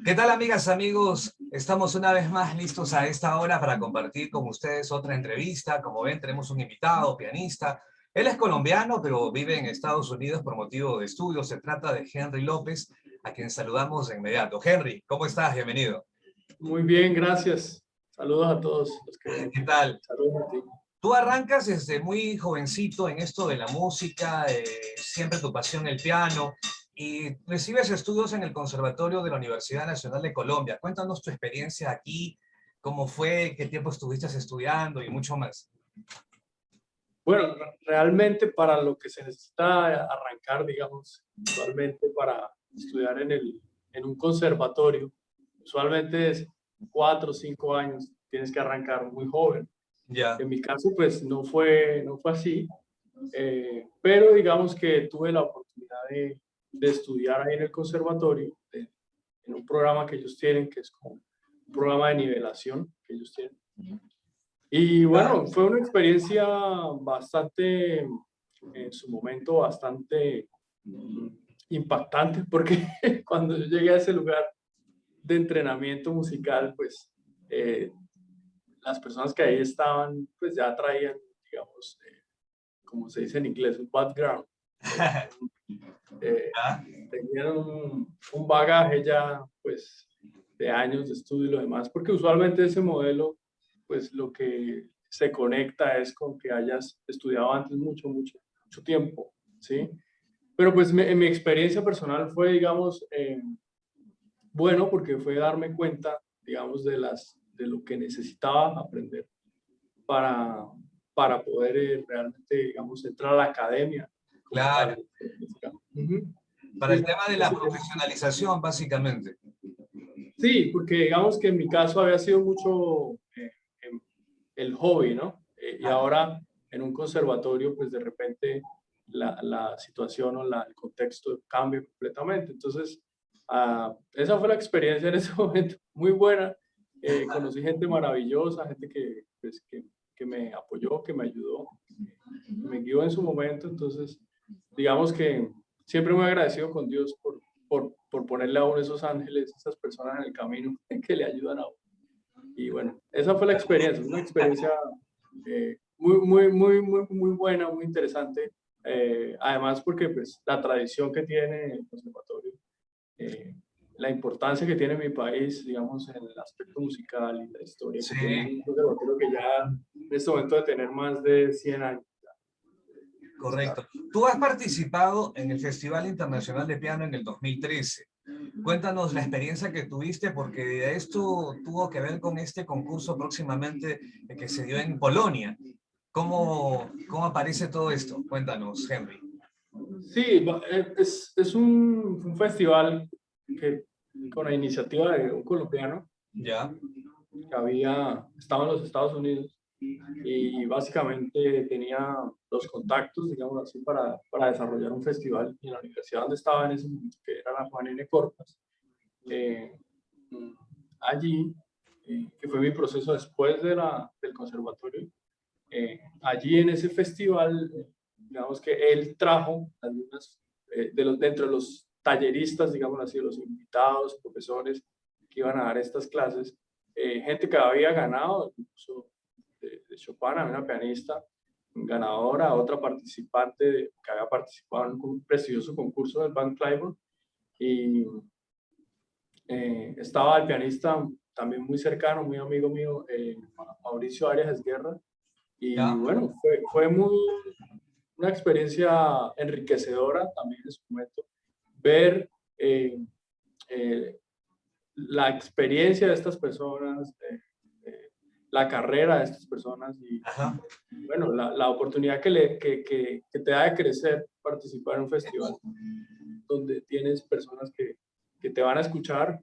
¿Qué tal, amigas, amigos? Estamos una vez más listos a esta hora para compartir con ustedes otra entrevista. Como ven, tenemos un invitado, pianista. Él es colombiano, pero vive en Estados Unidos por motivo de estudio. Se trata de Henry López, a quien saludamos de inmediato. Henry, ¿cómo estás? Bienvenido. Muy bien, gracias. Saludos a todos los que ven. ¿Qué tal? Saludos a ti. Tú arrancas desde muy jovencito en esto de la música, siempre tu pasión el piano, y recibes estudios en el Conservatorio de la Universidad Nacional de Colombia. Cuéntanos tu experiencia aquí, cómo fue, qué tiempo estuviste estudiando y mucho más. Bueno, realmente para lo que se necesita arrancar, digamos, usualmente para estudiar en un conservatorio, usualmente es 4 o 5 años, tienes que arrancar muy joven. Ya. En mi caso, pues no fue así, pero digamos que tuve la oportunidad de estudiar ahí en el conservatorio, en un programa que ellos tienen, que es como un programa de nivelación que ellos tienen. Y bueno, fue una experiencia bastante, en su momento, bastante impactante, porque cuando yo llegué a ese lugar de entrenamiento musical, pues las personas que ahí estaban, pues ya traían, digamos, como se dice en inglés, un background. Tenían un bagaje ya, pues, de años de estudio y lo demás, porque usualmente ese modelo, pues, lo que se conecta es con que hayas estudiado antes mucho tiempo, ¿sí? Pero pues en mi experiencia personal fue, digamos, bueno, porque fue darme cuenta, digamos, de lo que necesitaba aprender para, para poder realmente, digamos, entrar a la academia como Claro, tal. Ujú. para el Sí, tema de la profesionalización, básicamente. sí, porque digamos que en mi caso había sido mucho el hobby, ¿no? Y ahora en un conservatorio, pues de repente la situación o el contexto cambia completamente. Entonces, esa fue la experiencia en ese momento, muy buena. Conocí gente maravillosa, gente pues, que me apoyó, que me ayudó, que me guió en su momento. Entonces, digamos que siempre muy agradecido con Dios por ponerle a uno esos ángeles, esas personas en el camino que le ayudan a uno. Y bueno, esa fue la experiencia, una experiencia muy buena, muy interesante. Además, porque pues, la tradición que tiene el conservatorio, eh, la importancia que tiene mi país, digamos, en el aspecto musical y la historia que tiene Sí, un conservatorio que ya en este momento de tener más de 100 años. correcto. Tú has participado en el Festival Internacional de Piano en el 2013. Cuéntanos la experiencia que tuviste, porque esto tuvo que ver con este concurso próximamente que se dio en Polonia. ¿Cómo aparece todo esto? Cuéntanos, Henry. Sí, es un festival que, con la iniciativa de un colombiano ¿Ya? que estaba en los Estados Unidos y básicamente tenía los contactos, digamos así, para desarrollar un festival. Y en la universidad donde estaba en ese momento, que era la Juan N. Corpas, eh, allí, que fue mi proceso después del conservatorio, allí en ese festival, digamos que él trajo algunas, dentro de los talleristas, digamos así, los invitados, profesores que iban a dar estas clases, gente que había ganado, incluso de Chopin, una pianista ganadora, otra participante que había participado en un prestigioso concurso del Van Cliburn, y estaba el pianista también muy cercano, muy amigo mío, Mauricio Arias Esguerra, y ¿Ya? bueno, fue una experiencia enriquecedora también en su momento, ver eh, la experiencia de estas personas, la carrera de estas personas y Ajá. bueno, la oportunidad que te da de crecer, participar en un festival donde tienes personas que te van a escuchar,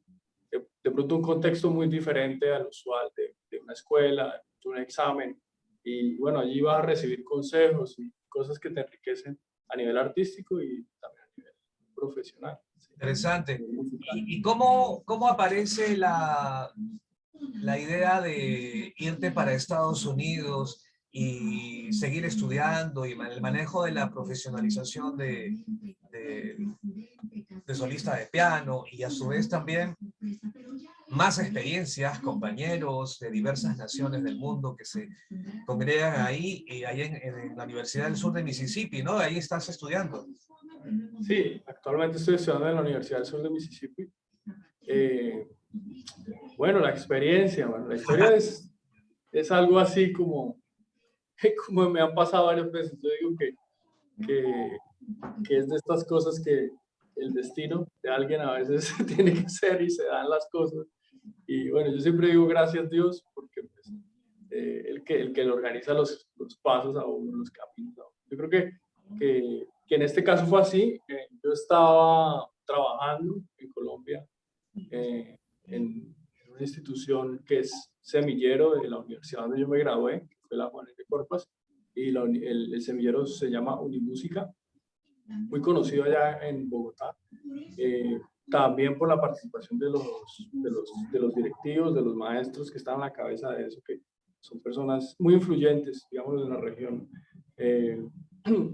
de pronto un contexto muy diferente al usual de una escuela, de un examen, y bueno, allí vas a recibir consejos y cosas que te enriquecen a nivel artístico y también a nivel profesional. ¿Sí? Interesante. ¿Y cómo aparece la idea de irte para Estados Unidos y seguir estudiando y el manejo de la profesionalización de solista de piano y a su vez también más experiencias, compañeros de diversas naciones del mundo que se congregan ahí, y ahí en la Universidad del Sur de Mississippi, ¿no? Ahí estás estudiando. Sí, actualmente estoy estudiando en la Universidad del Sur de Mississippi. Bueno, la experiencia, bueno, la historia es algo así como, como me han pasado varias veces. Yo digo que, que es de estas cosas que el destino de alguien a veces tiene que ser y se dan las cosas. Y bueno, yo siempre digo gracias Dios, porque pues, el que le organiza los pasos a uno, los caminos a uno. Yo creo que en este caso fue así. Yo estaba trabajando en Colombia en una institución que es semillero de la universidad donde yo me gradué, que fue la Juan F. Corpas, y el semillero se llama Unimúsica, muy conocido allá en Bogotá. También por la participación de los directivos, de los maestros que están a la cabeza de eso, que son personas muy influyentes, digamos, en la región.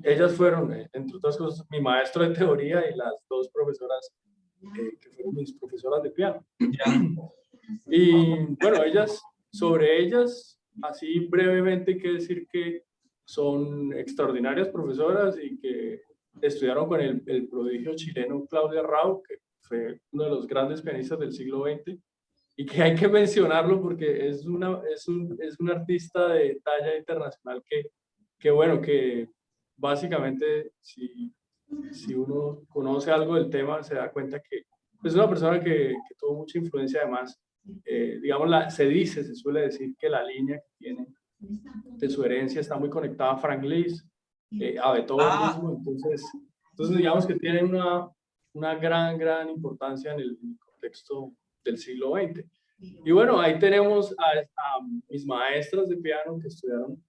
Ellas fueron, entre otras cosas, mi maestro de teoría y las dos profesoras que fueron mis profesoras de piano. Ya. Y bueno, sobre ellas, así brevemente hay que decir que son extraordinarias profesoras y que estudiaron con el prodigio chileno Claudia Rao, que fue uno de los grandes pianistas del siglo XX, y que hay que mencionarlo porque es un artista de talla internacional que bueno, que básicamente si uno conoce algo del tema se da cuenta que es una persona que tuvo mucha influencia. Además, digamos, se suele decir que la línea que tiene de su herencia está muy conectada a Frank Liszt, a Beethoven Ah, mismo. Entonces digamos que tiene una gran importancia en el contexto del siglo XX. Y bueno, ahí tenemos a mis maestras de piano que estudiaron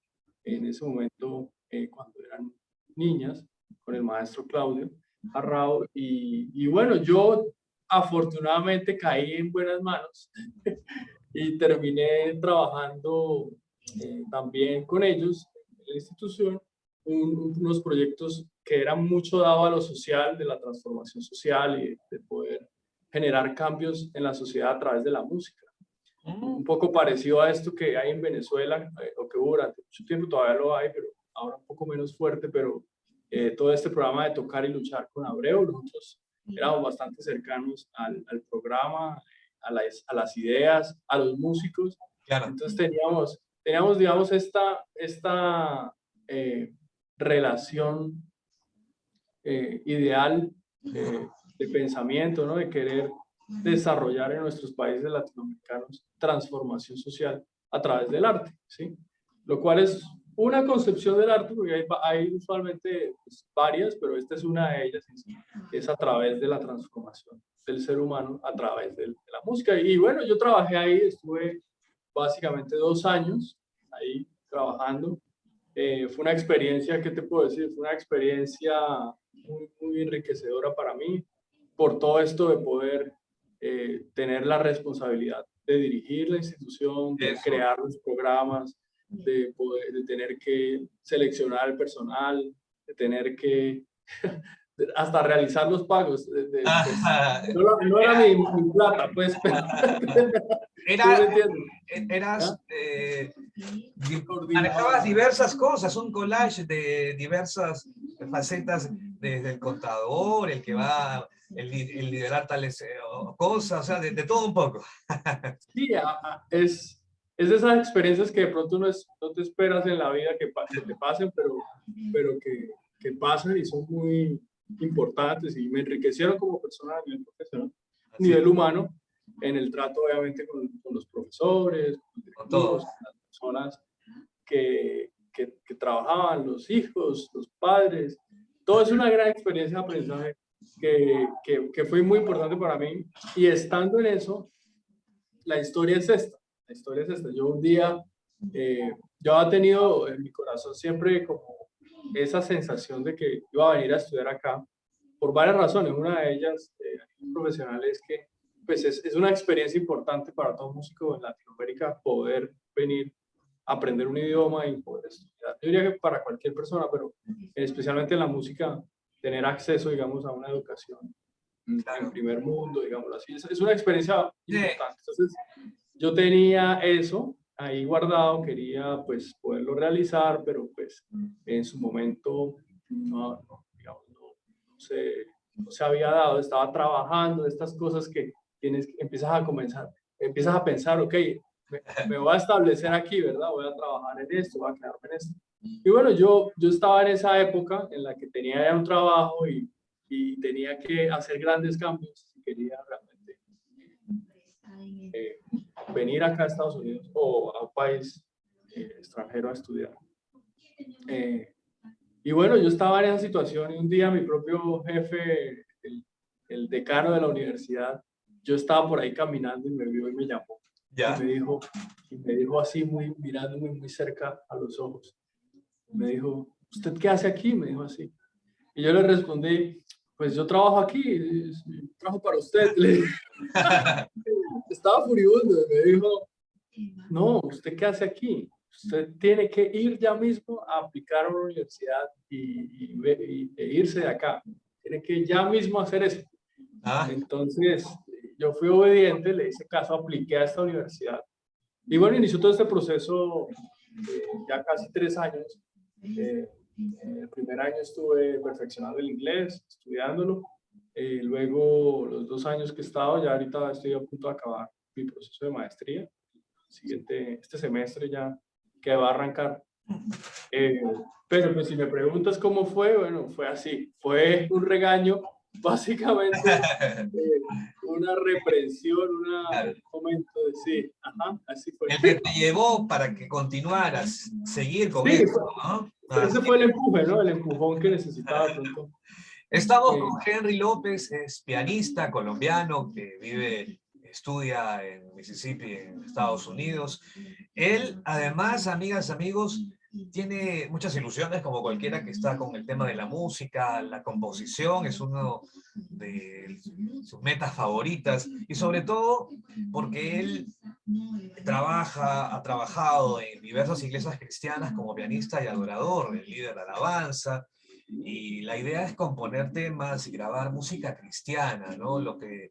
en ese momento cuando eran niñas, con el maestro Claudio Arrao. Y bueno, yo afortunadamente caí en buenas manos y terminé trabajando también con ellos en la institución, unos proyectos que eran mucho dado a lo social, de la transformación social y de poder generar cambios en la sociedad a través de la música. Un poco parecido a esto que hay en Venezuela, o que hubo durante mucho tiempo, todavía lo hay, pero ahora un poco menos fuerte, pero todo este programa de Tocar y Luchar con Abreu, nosotros éramos bastante cercanos al programa, a las ideas, a los músicos. claro. Entonces teníamos digamos, esta relación ideal de pensamiento, ¿no? De querer desarrollar en nuestros países latinoamericanos transformación social a través del arte, ¿sí? Lo cual es una concepción del arte, porque hay usualmente pues, varias, pero esta es una de ellas, es a través de la transformación del ser humano a través de la música. Y bueno, yo trabajé ahí, estuve básicamente 2 años ahí trabajando. Fue una experiencia, ¿qué te puedo decir? Fue una experiencia muy enriquecedora para mí, por todo esto de poder tener la responsabilidad de dirigir la institución, de Eso. crear los programas, de tener que seleccionar el personal, de tener que hasta realizar los pagos. Pues, Ajá. no era mi plata, pues, pero ¿sí me Era, entiendes? ¿Ah? eras, manejabas Coordinador. diversas cosas, un collage de diversas facetas, desde el contador, el que va, el liderar tales cosas, o sea, de todo un poco. Sí, es de esas experiencias que de pronto no te esperas en la vida que te pasen, pero que pasan y son muy importantes y me enriquecieron como persona a nivel profesional, Así nivel es, humano, en el trato obviamente con los profesores, con los con directivos, todos. con las personas que trabajaban, los hijos, los padres. Todo es una gran experiencia de aprendizaje que fue muy importante para mí. Y estando en eso, la historia es esta. La historia es esta. Yo un día, yo había tenido en mi corazón siempre como esa sensación de que iba a venir a estudiar acá por varias razones. Una de ellas, a nivel profesional, es que pues es una experiencia importante para todo músico en Latinoamérica poder venir a aprender un idioma y poder estudiar. Yo diría que para cualquier persona, pero especialmente en la música, tener acceso, digamos, a una educación en primer mundo, digámoslo así. Es una experiencia Sí. importante. Entonces, yo tenía eso ahí guardado, quería pues poderlo realizar, pero pues en su momento digamos, no se había dado, estaba trabajando, estas cosas que empiezas a pensar, ok, me voy a establecer aquí, ¿verdad? Voy a trabajar en esto, voy a quedarme en esto. Y bueno, yo estaba en esa época en la que tenía ya un trabajo y tenía que hacer grandes cambios si quería realmente venir acá a Estados Unidos o a un país extranjero a estudiar. Y bueno, yo estaba en esa situación y un día mi propio jefe, el decano de la universidad, yo estaba por ahí caminando y me vio y me llamó. ¿Ya? Y me dijo así, mirándome muy cerca a los ojos. Me dijo, ¿usted qué hace aquí? Me dijo así. Y yo le respondí, pues yo trabajo aquí, trabajo para usted. Estaba furibundo y me dijo, no, ¿usted qué hace aquí? Usted tiene que ir ya mismo a aplicar a una universidad e irse de acá. Tiene que ya mismo hacer eso. Ah, Entonces, yo fui obediente, le hice caso, apliqué a esta universidad. Y bueno, inició todo este proceso ya casi 3 años. El primer año estuve perfeccionando el inglés, estudiándolo. Luego, los 2 años que he estado, ya ahorita estoy a punto de acabar mi proceso de maestría. Este semestre ya que va a arrancar. Pero pues si me preguntas cómo fue, bueno, fue así. Fue un regaño, básicamente una reprensión, claro. un momento de sí. Ajá, así fue. El que te llevó para que continuaras, seguir con Sí, esto, ¿no? ese Así fue el empuje, ¿no? El empujón que necesitaba de pronto. Estamos con Henry López, es pianista colombiano que estudia en Mississippi, en Estados Unidos. Él, además, amigas, amigos, tiene muchas ilusiones como cualquiera que está con el tema de la música, la composición es uno de sus metas favoritas y sobre todo porque él ha trabajado en diversas iglesias cristianas como pianista y adorador, el líder de alabanza, y la idea es componer temas y grabar música cristiana, ¿no? Lo que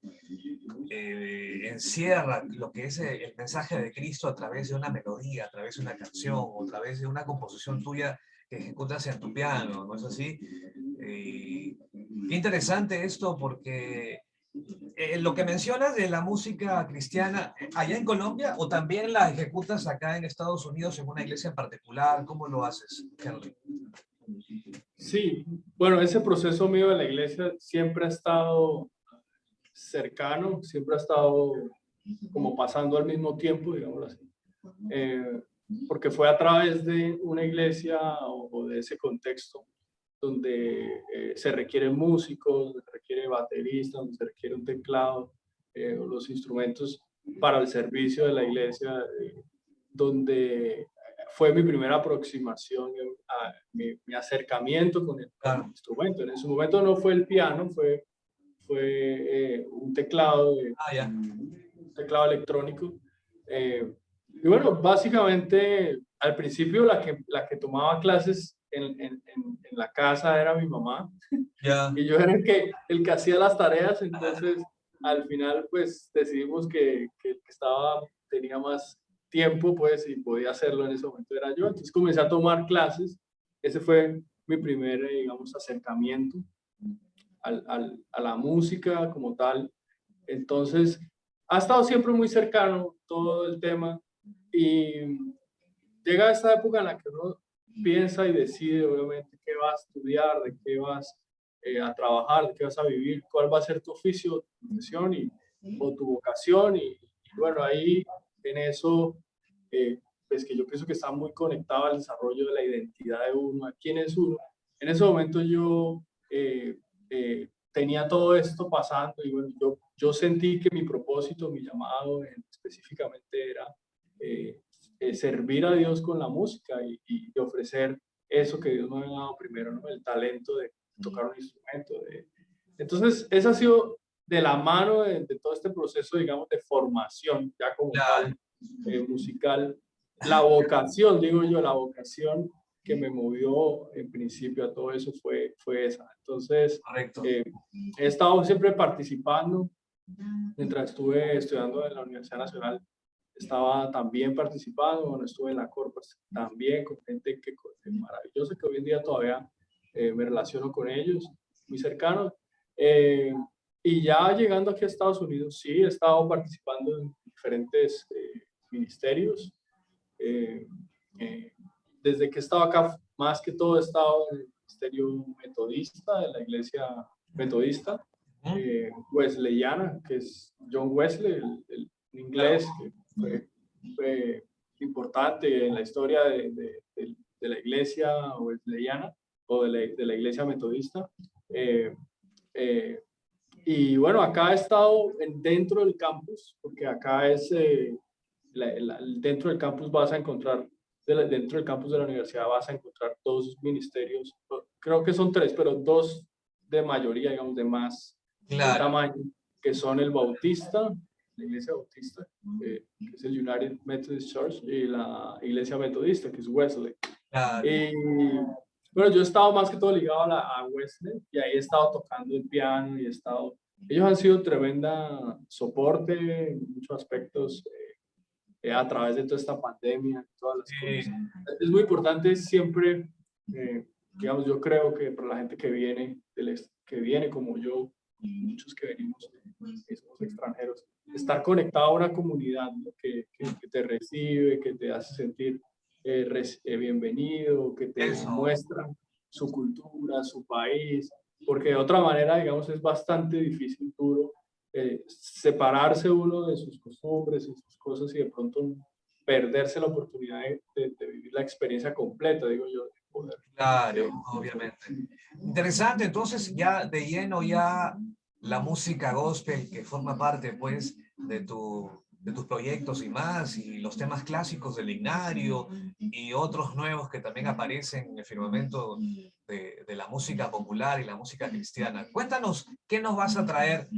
encierra lo que es el mensaje de Cristo a través de una melodía, a través de una canción, o a través de una composición tuya que ejecutas en tu piano, ¿no es así? Qué interesante esto porque lo que mencionas de la música cristiana, allá en Colombia, o también la ejecutas acá en Estados Unidos en una iglesia en particular, ¿cómo lo haces, Henry? Sí, bueno, ese proceso mío de la iglesia siempre ha estado cercano, siempre ha estado como pasando al mismo tiempo, digámoslo así. Porque fue a través de una iglesia o de ese contexto donde se requieren músicos, se requiere bateristas, donde se requiere un teclado, o los instrumentos para el servicio de la iglesia, donde fue mi primera aproximación, mi acercamiento con con el instrumento. En ese momento no fue el piano, fue un teclado, Ya. un teclado electrónico. Y bueno, básicamente al principio la que tomaba clases en la casa era mi mamá Ya. y yo era el que hacía las tareas, entonces al final pues decidimos que el que tenía más tiempo pues y podía hacerlo en ese momento era yo, entonces comencé a tomar clases, ese fue mi primer, digamos, acercamiento a la música como tal. Entonces, ha estado siempre muy cercano todo el tema y llega esta época en la que uno piensa y decide obviamente qué vas a estudiar, de qué vas a trabajar, de qué vas a vivir, cuál va a ser tu oficio, tu profesión o tu vocación y bueno, ahí en eso, pues que yo pienso que está muy conectado al desarrollo de la identidad de uno, a quién es uno. En ese momento yo tenía todo esto pasando y bueno, yo sentí que mi propósito, mi llamado específicamente era servir a Dios con la música y ofrecer eso que Dios me había dado primero, ¿no? El talento de tocar un instrumento. Entonces, eso ha sido de la mano de todo este proceso, digamos, de formación, ya como Claro. tal, musical. La vocación, digo yo, la vocación que me movió en principio a todo eso fue esa. Entonces, Correcto. he estado siempre participando. Mientras estuve estudiando en la Universidad Nacional, estaba también participando. Cuando estuve en la Corpas, también con gente que maravillosa, que hoy en día todavía me relaciono con ellos, muy cercanos. Y ya llegando aquí a Estados Unidos, sí, he estado participando en diferentes ministerios. Eh, eh, Desde que he estado acá, más que todo he estado en el ministerio metodista, de la iglesia metodista, wesleyana, que es John Wesley, el inglés que fue importante en la historia de la iglesia wesleyana o de la iglesia metodista. Y bueno, acá he estado dentro del campus, porque acá es, dentro del campus vas a encontrar, dentro del campus de la universidad vas a encontrar dos ministerios, creo que son tres, pero dos de mayoría, digamos, de más tamaño, que son el Bautista, la iglesia Bautista, que es el United Methodist Church, y la iglesia metodista, que es Wesley. Claro. Y bueno, yo he estado más que todo ligado a Wesley, y ahí he estado tocando el piano y he estado... Ellos han sido tremenda soporte en muchos aspectos a través de toda esta pandemia, todas las cosas. Es muy importante siempre, digamos, yo creo que para la gente que viene como yo, muchos que venimos, que somos extranjeros, estar conectado a una comunidad, ¿no? que te recibe, que te hace sentir bienvenido, que te muestra su cultura, su país, porque de otra manera, digamos, es bastante difícil, duro, separarse uno de sus costumbres y sus cosas y de pronto perderse la oportunidad de vivir la experiencia completa, digo yo. De poder, claro, obviamente. Interesante, entonces ya de lleno ya la música gospel que forma parte pues de tus proyectos y más, y los temas clásicos del Ignario y otros nuevos que también aparecen en el firmamento de la música popular y la música cristiana. Cuéntanos, ¿qué nos vas a traer?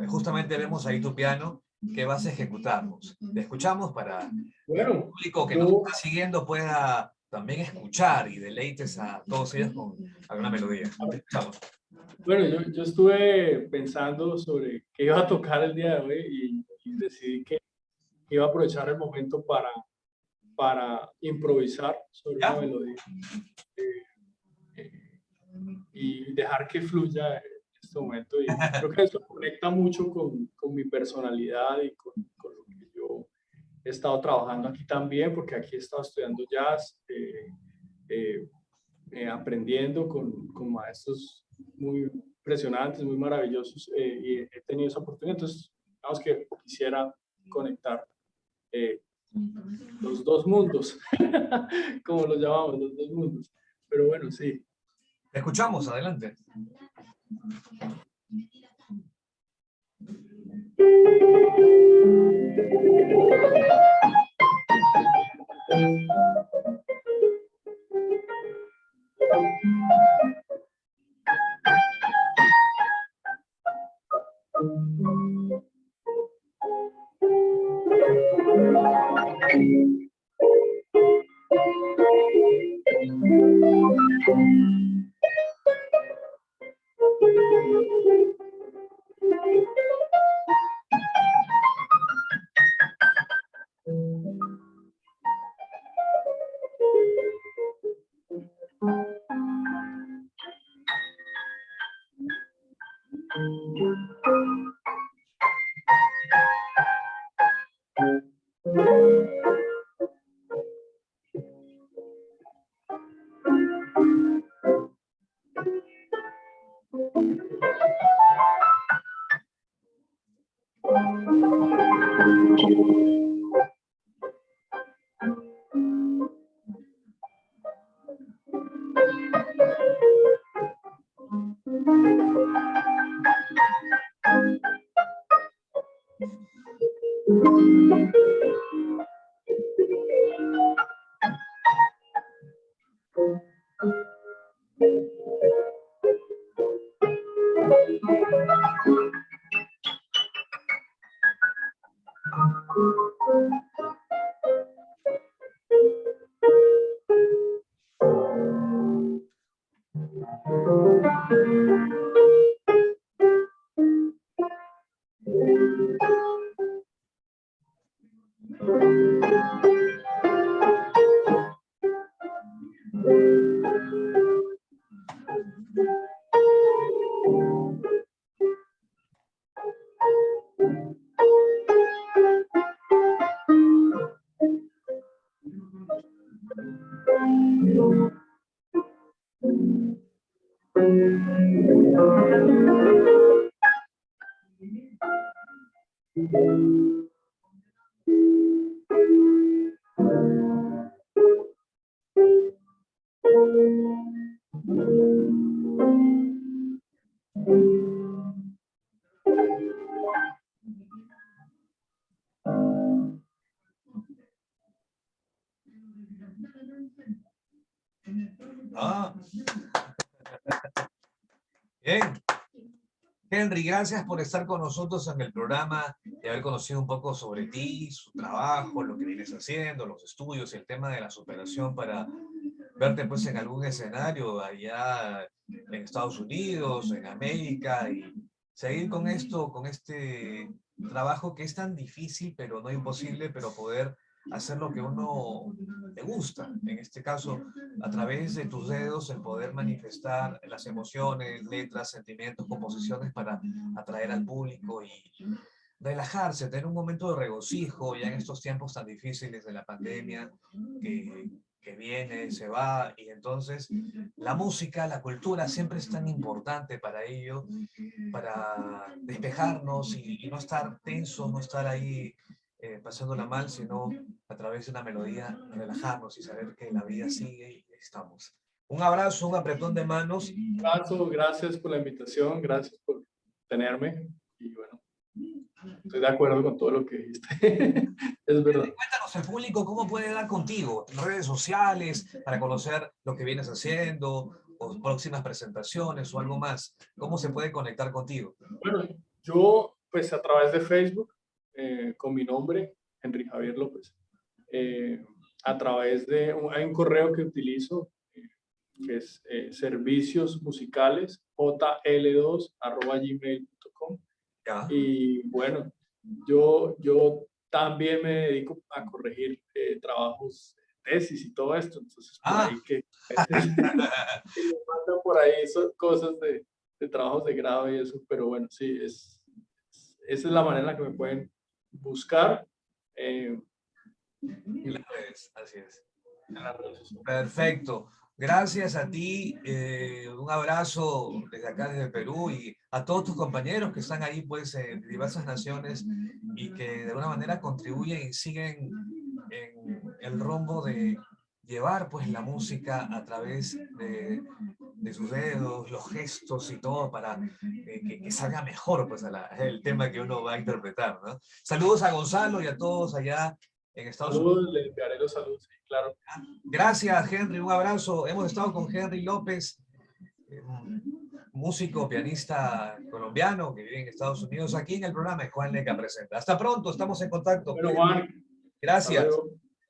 Justamente vemos ahí tu piano, ¿qué vas a ejecutarnos? Te escuchamos para que el público que nos está siguiendo pueda también escuchar y deleites a todos ellos con alguna melodía. Te escuchamos. Bueno, yo estuve pensando sobre qué iba a tocar el día de hoy y decidí que iba a aprovechar el momento para improvisar sobre una melodía y dejar que fluya en este momento. Y creo que eso conecta mucho con mi personalidad y con lo que yo he estado trabajando aquí también, porque aquí he estado estudiando jazz, aprendiendo con maestros muy impresionantes, muy maravillosos, y he tenido esa oportunidad. Entonces, digamos que quisiera conectar los dos mundos, como los llamamos, los dos mundos. Pero bueno, sí. Te escuchamos, adelante. Ah. Bien. Henry, gracias por estar con nosotros en el programa y haber conocido un poco sobre ti, su trabajo, lo que vienes haciendo, los estudios y el tema de la superación para verte pues en algún escenario allá en Estados Unidos, en América, y seguir con esto, con este trabajo que es tan difícil, pero no imposible, pero poder hacer lo que uno le gusta. En este caso, a través de tus dedos, el poder manifestar las emociones, letras, sentimientos, composiciones para atraer al público y relajarse, tener un momento de regocijo ya en estos tiempos tan difíciles de la pandemia que viene, se va, y entonces la música, la cultura siempre es tan importante para ello, para despejarnos y no estar tensos, no estar ahí pasándola mal, sino a través de una melodía relajarnos y saber que la vida sigue y estamos. Un abrazo, un apretón de manos. Gracias por la invitación, gracias por tenerme y bueno, estoy de acuerdo con todo lo que dijiste. Es verdad. Cuéntanos al público cómo puede dar contigo, redes sociales, para conocer lo que vienes haciendo, o próximas presentaciones o algo más. ¿Cómo se puede conectar contigo? Bueno, yo pues a través de Facebook, con mi nombre, Henry Javier López, a través de, hay un correo que utilizo, que es servicios musicales, jl2@gmail.com. Y bueno, yo también me dedico a corregir trabajos, tesis y todo esto, entonces por ahí que me mandan por ahí cosas de trabajos de grado y eso, pero bueno, sí, esa es la manera en la que me pueden buscar. En las redes, así es. Perfecto. Gracias a ti, un abrazo desde acá, desde Perú, y a todos tus compañeros que están ahí pues en diversas naciones y que de alguna manera contribuyen y siguen en el rumbo de llevar pues la música a través de sus dedos, los gestos y todo para que salga mejor pues el tema que uno va a interpretar, ¿no? Saludos a Gonzalo y a todos allá en Estados Unidos. Saludos, le enviaré los saludos, sí, claro. Gracias, Henry, un abrazo. Hemos estado con Henry López, músico, pianista colombiano que vive en Estados Unidos, aquí en el programa de Juan Leca Presenta. Hasta pronto, estamos en contacto. Bueno, Juan, Gracias. hasta luego.